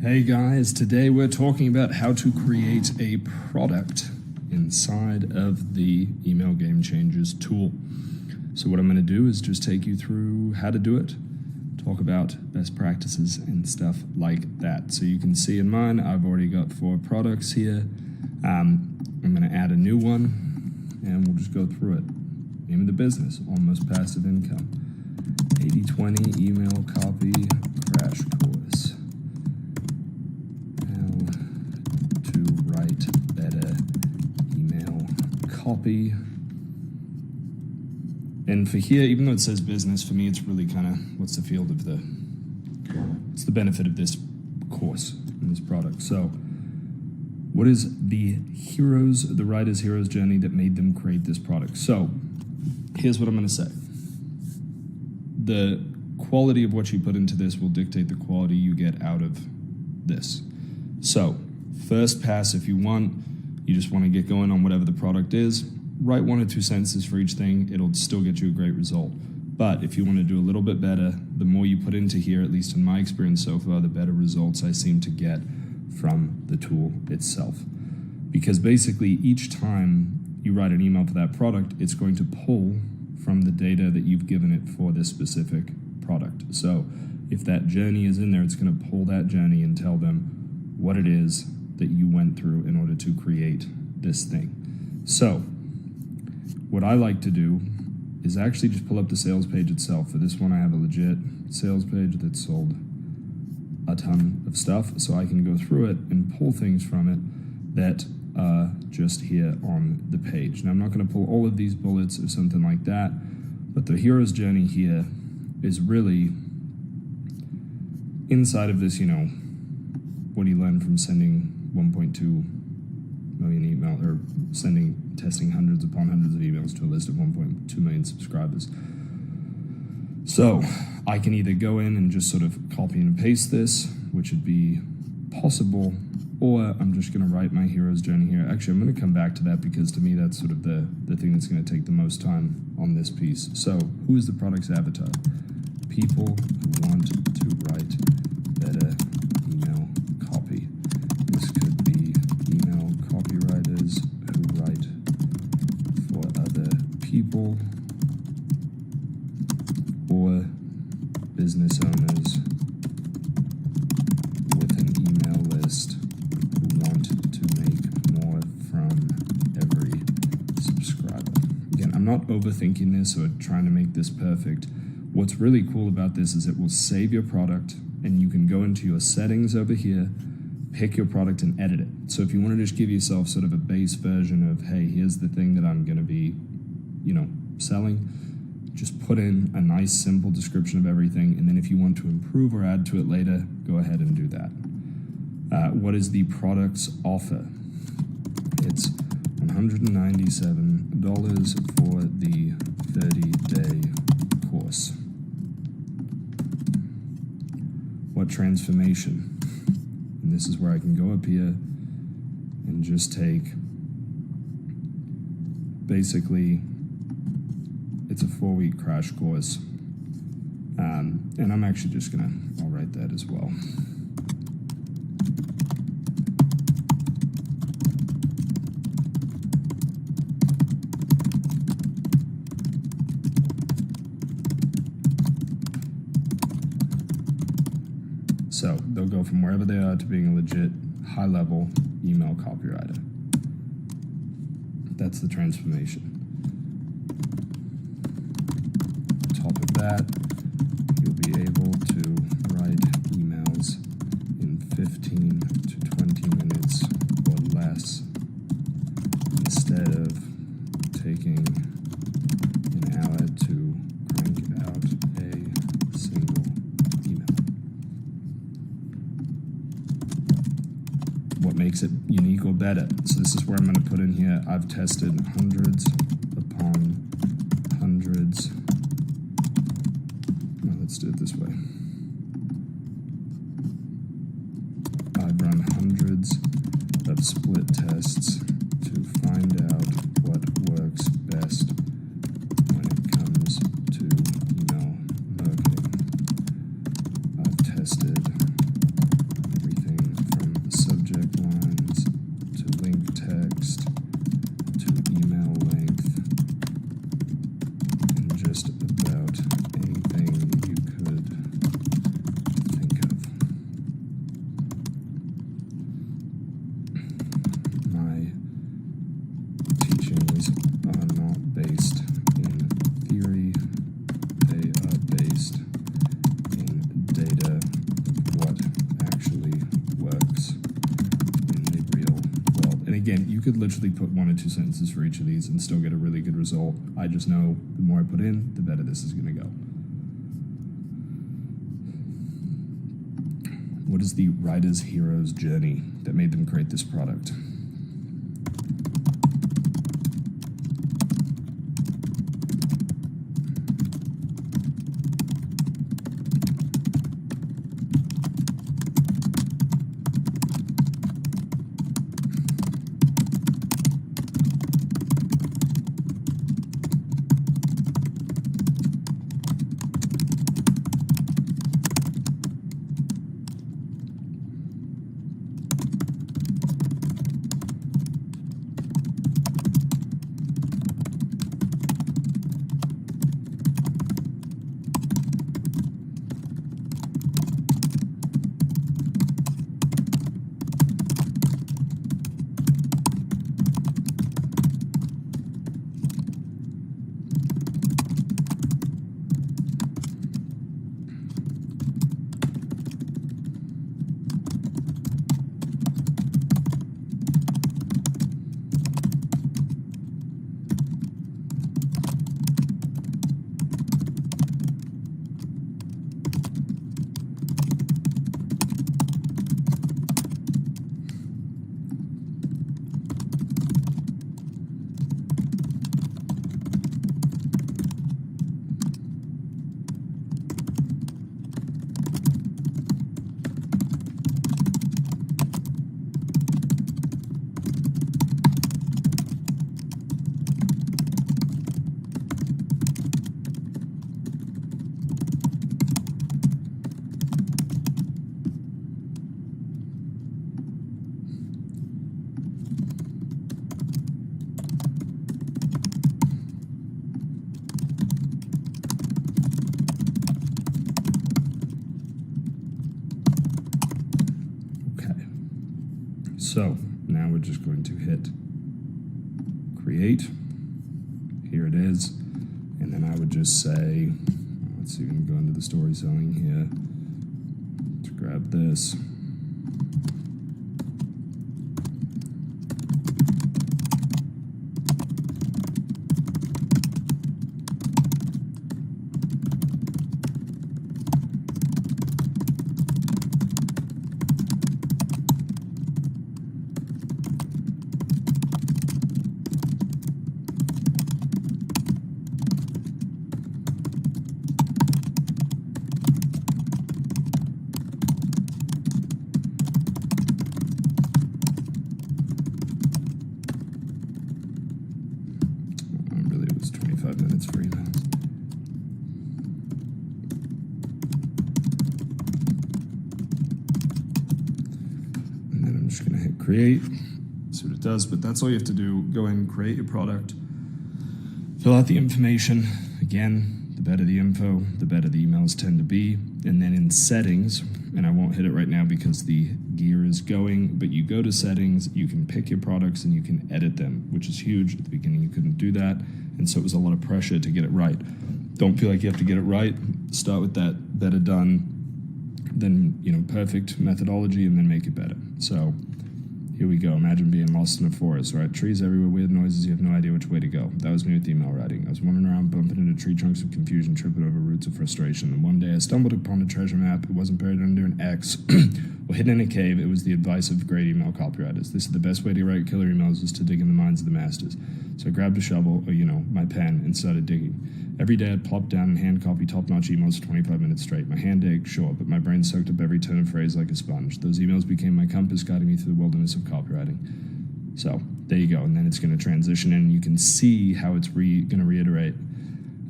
Hey guys, today we're talking about how to create a product inside of the Email Game Changers tool. So what I'm going to do is just take you through how to do it, talk about best practices and stuff like that. So you can see in mine, I've already got 4 products here. I'm going to add a new one and we'll just go through it. Name of the business, Almost Passive Income. 80/20 email copy crash course. Write better email copy. And for here, even though it says business, for me it's really kind of what's the benefit of this course and this product. So what is the writer's hero's journey that made them create this product? So here's what I'm going to say. The quality of what you put into this will dictate the quality you get out of this. So first pass, if you just want to get going on whatever the product is, write 1 or 2 sentences for each thing. It'll still get you a great result. But if you want to do a little bit better, the more you put into here, at least in my experience so far, the better results I seem to get from the tool itself. Because basically each time you write an email for that product, it's going to pull from the data that you've given it for this specific product. So if that journey is in there, it's going to pull that journey and tell them what it is that you went through in order to create this thing. So what I like to do is actually just pull up the sales page itself. For this one, I have a legit sales page that sold a ton of stuff, so I can go through it and pull things from it that are just here on the page. Now, I'm not going to pull all of these bullets or something like that, but the hero's journey here is really inside of this, what he learned from sending 1.2 million email, or testing hundreds upon hundreds of emails to a list of 1.2 million subscribers. So I can either go in and just sort of copy and paste this, which would be possible, or I'm just going to write my hero's journey here. Actually, I'm going to come back to that because to me that's sort of the thing that's going to take the most time on this piece. So who is the product's avatar? People who want to write better email copy. This could be email copywriters who write for other people, or business owners with an email list who want to make more from every subscriber. Again, I'm not overthinking this or trying to make this perfect. What's really cool about this is it will save your product, and you can go into your settings over here, pick your product and edit it. So if you want to just give yourself sort of a base version of, hey, here's the thing that I'm going to be, selling, just put in a nice simple description of everything, and then if you want to improve or add to it later, go ahead and do that. What is the product's offer? It's $197 for the 30-day course. What transformation? And this is where I can go up here and just take, basically, it's a 4-week crash course. And I'm actually just I'll write that as well. So they'll go from wherever they are to being a legit high-level email copywriter. That's the transformation. On top of that, you'll be able to write emails in 15 to 20 minutes or less, instead of taking an hour to crank out a single email. What makes it unique or better? So this is where I'm going to put in here, I've tested hundreds upon hundreds. No, let's do it this way. I've run hundreds of split tests to find out what works best when it comes to email marketing. I've tested everything again, you could literally put 1 or 2 sentences for each of these and still get a really good result. I just know the more I put in, the better this is going to go. What is the writer's hero's journey that made them create this product? So now we're just going to hit create. Here it is. And then I would just say, let's see, we can go into the story selling here. Let's grab this. Really, it was 25 minutes for emails. And then I'm just going to hit create, see what it does. But that's all you have to do. Go in, create your product, fill out the information. Again, the better the info, the better the emails tend to be. And then in settings, and I won't hit it right now because the gear is going, but you go to settings, you can pick your products and you can edit them, which is huge. At the beginning, you couldn't do that. And so it was a lot of pressure to get it right. Don't feel like you have to get it right. Start with that better done than, perfect methodology, and then make it better. So here we go. Imagine being lost in a forest, right? Trees everywhere, weird noises, you have no idea which way to go. That was me with email writing. I was wandering around, bumping into tree trunks of confusion, tripping over roots of frustration. And one day I stumbled upon a treasure map. It wasn't buried under an X or hidden in a cave. It was the advice of great email copywriters. This is the best way to write killer emails, is to dig in the minds of the masters. So I grabbed a shovel, or, my pen, and started digging. Every day I'd plop down and hand copy top-notch emails for 25 minutes straight. My hand ached, sure, but my brain soaked up every turn of phrase like a sponge. Those emails became my compass, guiding me through the wilderness of copywriting. So there you go, and then it's going to transition in. You can see how it's going to reiterate.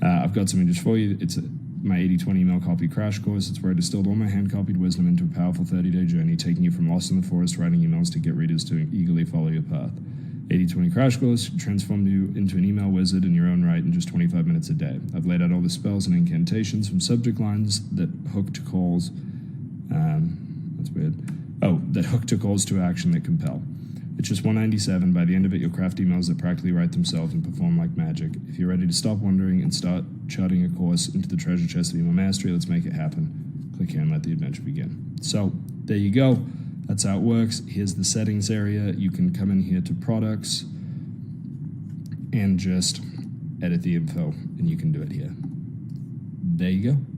I've got something just for you. It's my 80-20 email copy crash course. It's where I distilled all my hand-copied wisdom into a powerful 30-day journey, taking you from lost in the forest writing emails to get readers to eagerly follow your path. 80-20 crash course transformed you into an email wizard in your own right in just 25 minutes a day. I've laid out all the spells and incantations from subject lines that hook to calls. That's weird. That hook to calls to action that compel. It's just $197. By the end of it, you'll craft emails that practically write themselves and perform like magic. If you're ready to stop wondering and start charting a course into the treasure chest of email mastery, let's make it happen. Click here and let the adventure begin. So there you go. That's how it works. Here's the settings area. You can come in here to products and just edit the info, and you can do it here. There you go.